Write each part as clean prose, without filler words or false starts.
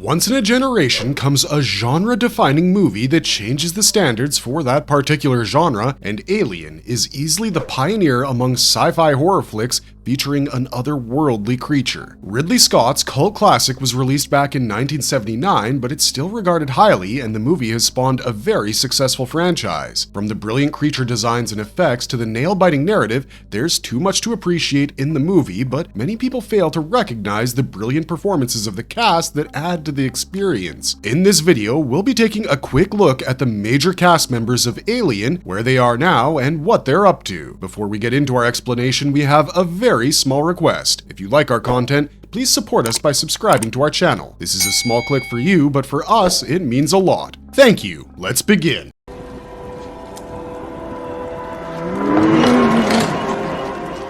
Once in a generation comes a genre-defining movie that changes the standards for that particular genre, and Alien is easily the pioneer among sci-fi horror flicks featuring an otherworldly creature. Ridley Scott's cult classic was released back in 1979, but it's still regarded highly, and the movie has spawned a very successful franchise. From the brilliant creature designs and effects to the nail-biting narrative, there's too much to appreciate in the movie, but many people fail to recognize the brilliant performances of the cast that add to the experience. In this video, we'll be taking a quick look at the major cast members of Alien, where they are now, and what they're up to. Before we get into our explanation, we have a very small request. If you like our content, please support us by subscribing to our channel. This is a small click for you, but for us, it means a lot. Thank you. Let's begin.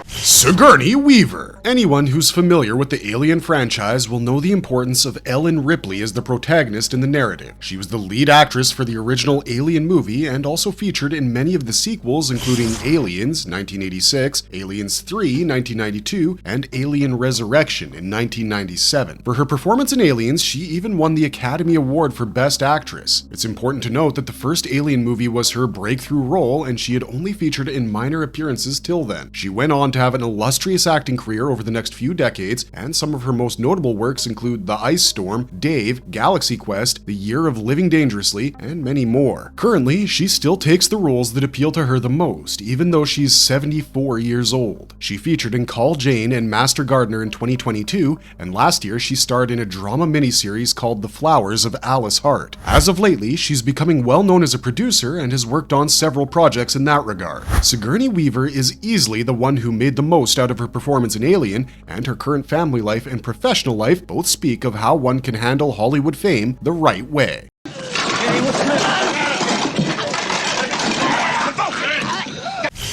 Sigourney Weaver. Anyone who's familiar with the Alien franchise will know the importance of Ellen Ripley as the protagonist in the narrative. She was the lead actress for the original Alien movie and also featured in many of the sequels, including Aliens 1986, Aliens 3 1992, and Alien Resurrection in 1997. For her performance in Aliens, she even won the Academy Award for Best Actress. It's important to note that the first Alien movie was her breakthrough role, and she had only featured in minor appearances till then. She went on to have an illustrious acting career over the next few decades, and some of her most notable works include The Ice Storm, Dave, Galaxy Quest, The Year of Living Dangerously, and many more. Currently, she still takes the roles that appeal to her the most, even though she's 74 years old. She featured in Call Jane and Master Gardener in 2022, and last year she starred in a drama miniseries called The Flowers of Alice Hart. As of lately, she's becoming well known as a producer and has worked on several projects in that regard. Sigourney Weaver is easily the one who made the most out of her performance in Alien, and her current family life and professional life both speak of how one can handle Hollywood fame the right way.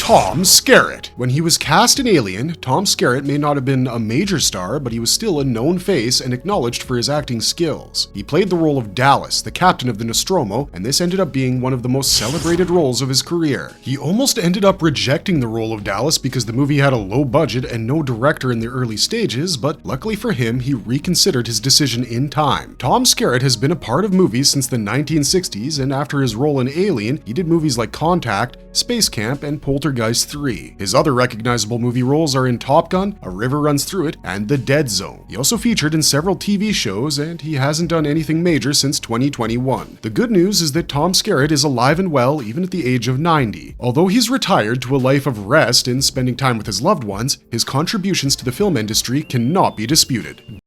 Tom Skerritt. When he was cast in Alien, Tom Skerritt may not have been a major star, but he was still a known face and acknowledged for his acting skills. He played the role of Dallas, the captain of the Nostromo, and this ended up being one of the most celebrated roles of his career. He almost ended up rejecting the role of Dallas because the movie had a low budget and no director in the early stages, but luckily for him, he reconsidered his decision in time. Tom Skerritt has been a part of movies since the 1960s, and after his role in Alien, he did movies like Contact, Space Camp, and Poltergeist 3. His other recognizable movie roles are in Top Gun, A River Runs Through It, and The Dead Zone. He also featured in several TV shows, and he hasn't done anything major since 2021. The good news is that Tom Skerritt is alive and well even at the age of 90. Although he's retired to a life of rest and spending time with his loved ones, his contributions to the film industry cannot be disputed.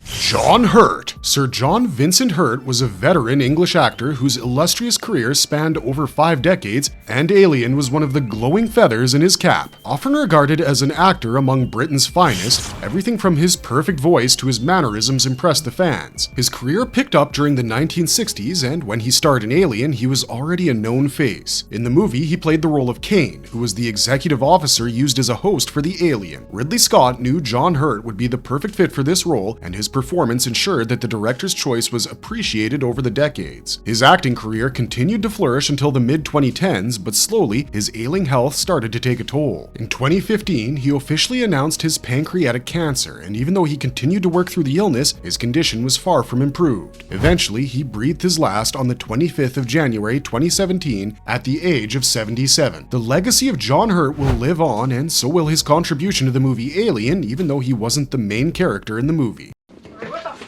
John Hurt. Sir John Vincent Hurt was a veteran English actor whose illustrious career spanned over 5 decades, and Alien was one of the glowing feathers in his cap. Often regarded as an actor among Britain's finest, everything from his perfect voice to his mannerisms impressed the fans. His career picked up during the 1960s, and when he starred in Alien, he was already a known face. In the movie, he played the role of Kane, who was the executive officer used as a host for the Alien. Ridley Scott knew John Hurt would be the perfect fit for this role, and his performance ensured that the director's choice was appreciated over the decades. His acting career continued to flourish until the mid-2010s, but slowly, his ailing health started to take a toll. In 2015, he officially announced his pancreatic cancer, and even though he continued to work through the illness, his condition was far from improved. Eventually, he breathed his last on the 25th of January 2017 at the age of 77. The legacy of John Hurt will live on, and so will his contribution to the movie Alien, even though he wasn't the main character in the movie.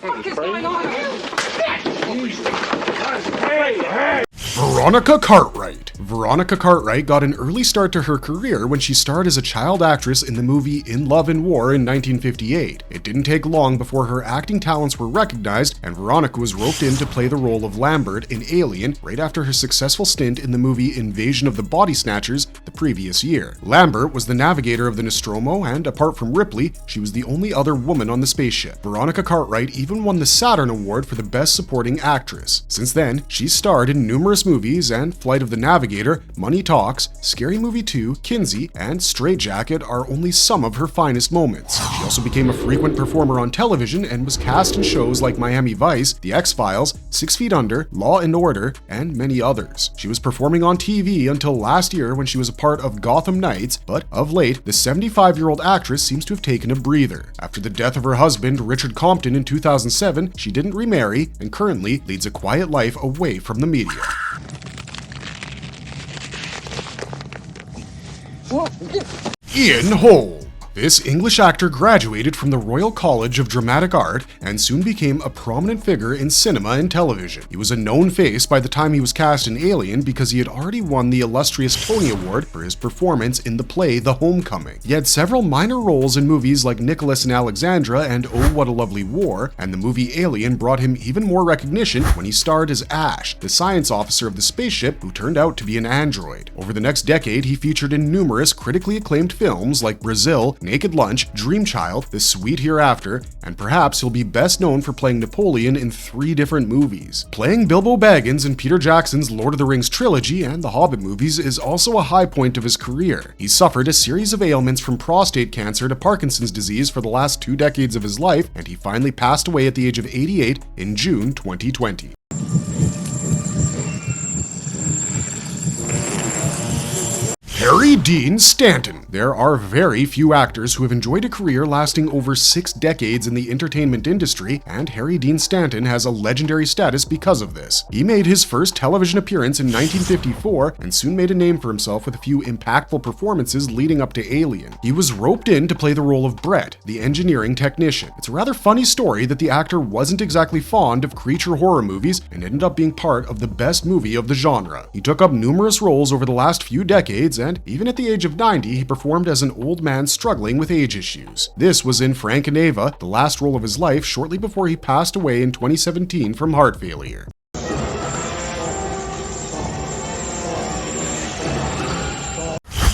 What is going on here? Veronica Cartwright. Veronica Cartwright got an early start to her career when she starred as a child actress in the movie In Love and War in 1958. It didn't take long before her acting talents were recognized, and Veronica was roped in to play the role of Lambert in Alien right after her successful stint in the movie Invasion of the Body Snatchers the previous year. Lambert was the navigator of the Nostromo, and apart from Ripley, she was the only other woman on the spaceship. Veronica Cartwright even won the Saturn Award for the Best Supporting Actress. Since then, she's starred in numerous movies, and Flight of the Navigator Navigator, Money Talks, Scary Movie 2, Kinsey, and Straight Jacket are only some of her finest moments. She also became a frequent performer on television and was cast in shows like Miami Vice, The X-Files, 6 Feet Under, Law and Order, and many others. She was performing on TV until last year when she was a part of Gotham Knights, but of late, the 75-year-old actress seems to have taken a breather. After the death of her husband, Richard Compton, in 2007, she didn't remarry and currently leads a quiet life away from the media. Ian Holm. This English actor graduated from the Royal College of Dramatic Art and soon became a prominent figure in cinema and television. He was a known face by the time he was cast in Alien because he had already won the illustrious Tony Award for his performance in the play The Homecoming. He had several minor roles in movies like Nicholas and Alexandra and Oh What a Lovely War, and the movie Alien brought him even more recognition when he starred as Ash, the science officer of the spaceship who turned out to be an android. Over the next decade, he featured in numerous critically acclaimed films like Brazil, Naked Lunch, Dream Child, The Sweet Hereafter, and perhaps he'll be best known for playing Napoleon in 3 different movies. Playing Bilbo Baggins in Peter Jackson's Lord of the Rings trilogy and the Hobbit movies is also a high point of his career. He suffered a series of ailments from prostate cancer to Parkinson's disease for the last 2 decades of his life, and he finally passed away at the age of 88 in June 2020. Harry Dean Stanton. There are very few actors who have enjoyed a career lasting over 6 decades in the entertainment industry, and Harry Dean Stanton has a legendary status because of this. He made his first television appearance in 1954 and soon made a name for himself with a few impactful performances leading up to Alien. He was roped in to play the role of Brett, the engineering technician. It's a rather funny story that the actor wasn't exactly fond of creature horror movies and ended up being part of the best movie of the genre. He took up numerous roles over the last few decades, and even at the age of 90, he performed as an old man struggling with age issues. This was in Frank and Ava, the last role of his life, shortly before he passed away in 2017 from heart failure.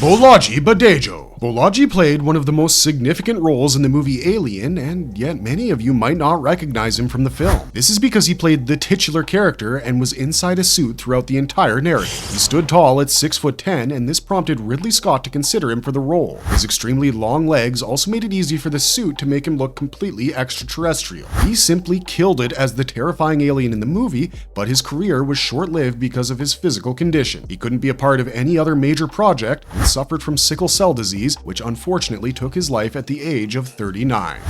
Bolaji Badejo. Bolaji played one of the most significant roles in the movie Alien, and yet many of you might not recognize him from the film. This is because he played the titular character and was inside a suit throughout the entire narrative. He stood tall at 6'10", and this prompted Ridley Scott to consider him for the role. His extremely long legs also made it easy for the suit to make him look completely extraterrestrial. He simply killed it as the terrifying alien in the movie, but his career was short-lived because of his physical condition. He couldn't be a part of any other major project and suffered from sickle cell disease, which unfortunately took his life at the age of 39.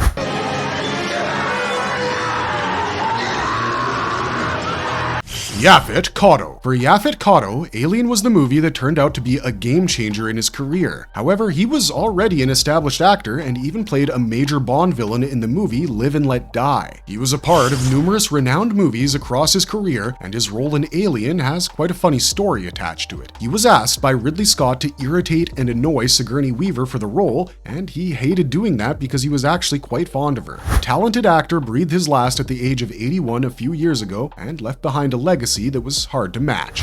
Yaphet Kotto. For Yaphet Kotto, Alien was the movie that turned out to be a game changer in his career. However, he was already an established actor and even played a major Bond villain in the movie Live and Let Die. He was a part of numerous renowned movies across his career, and his role in Alien has quite a funny story attached to it. He was asked by Ridley Scott to irritate and annoy Sigourney Weaver for the role, and he hated doing that because he was actually quite fond of her. The talented actor breathed his last at the age of 81 a few years ago and left behind a legacy that was hard to match.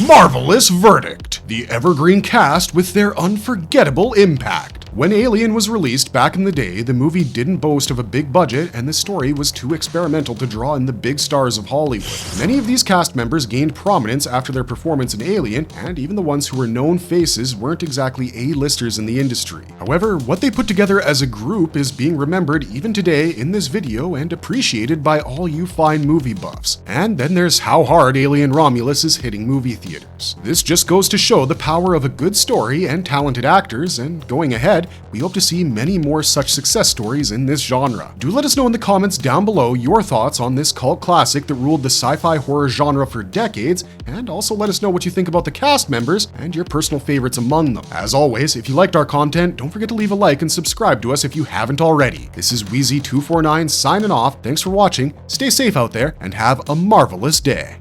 Marvelous verdict. The evergreen cast with their unforgettable impact. When Alien was released back in the day, the movie didn't boast of a big budget and the story was too experimental to draw in the big stars of Hollywood. Many of these cast members gained prominence after their performance in Alien, and even the ones who were known faces weren't exactly A-listers in the industry. However, what they put together as a group is being remembered even today in this video and appreciated by all you fine movie buffs. And then there's how hard Alien Romulus is hitting movie theaters. This just goes to show the power of a good story and talented actors, and going ahead, we hope to see many more such success stories in this genre. Do let us know in the comments down below your thoughts on this cult classic that ruled the sci-fi horror genre for decades, and also let us know what you think about the cast members and your personal favorites among them. As always, if you liked our content, don't forget to leave a like and subscribe to us if you haven't already. This is Wheezy249 signing off. Thanks for watching, stay safe out there, and have a marvelous day.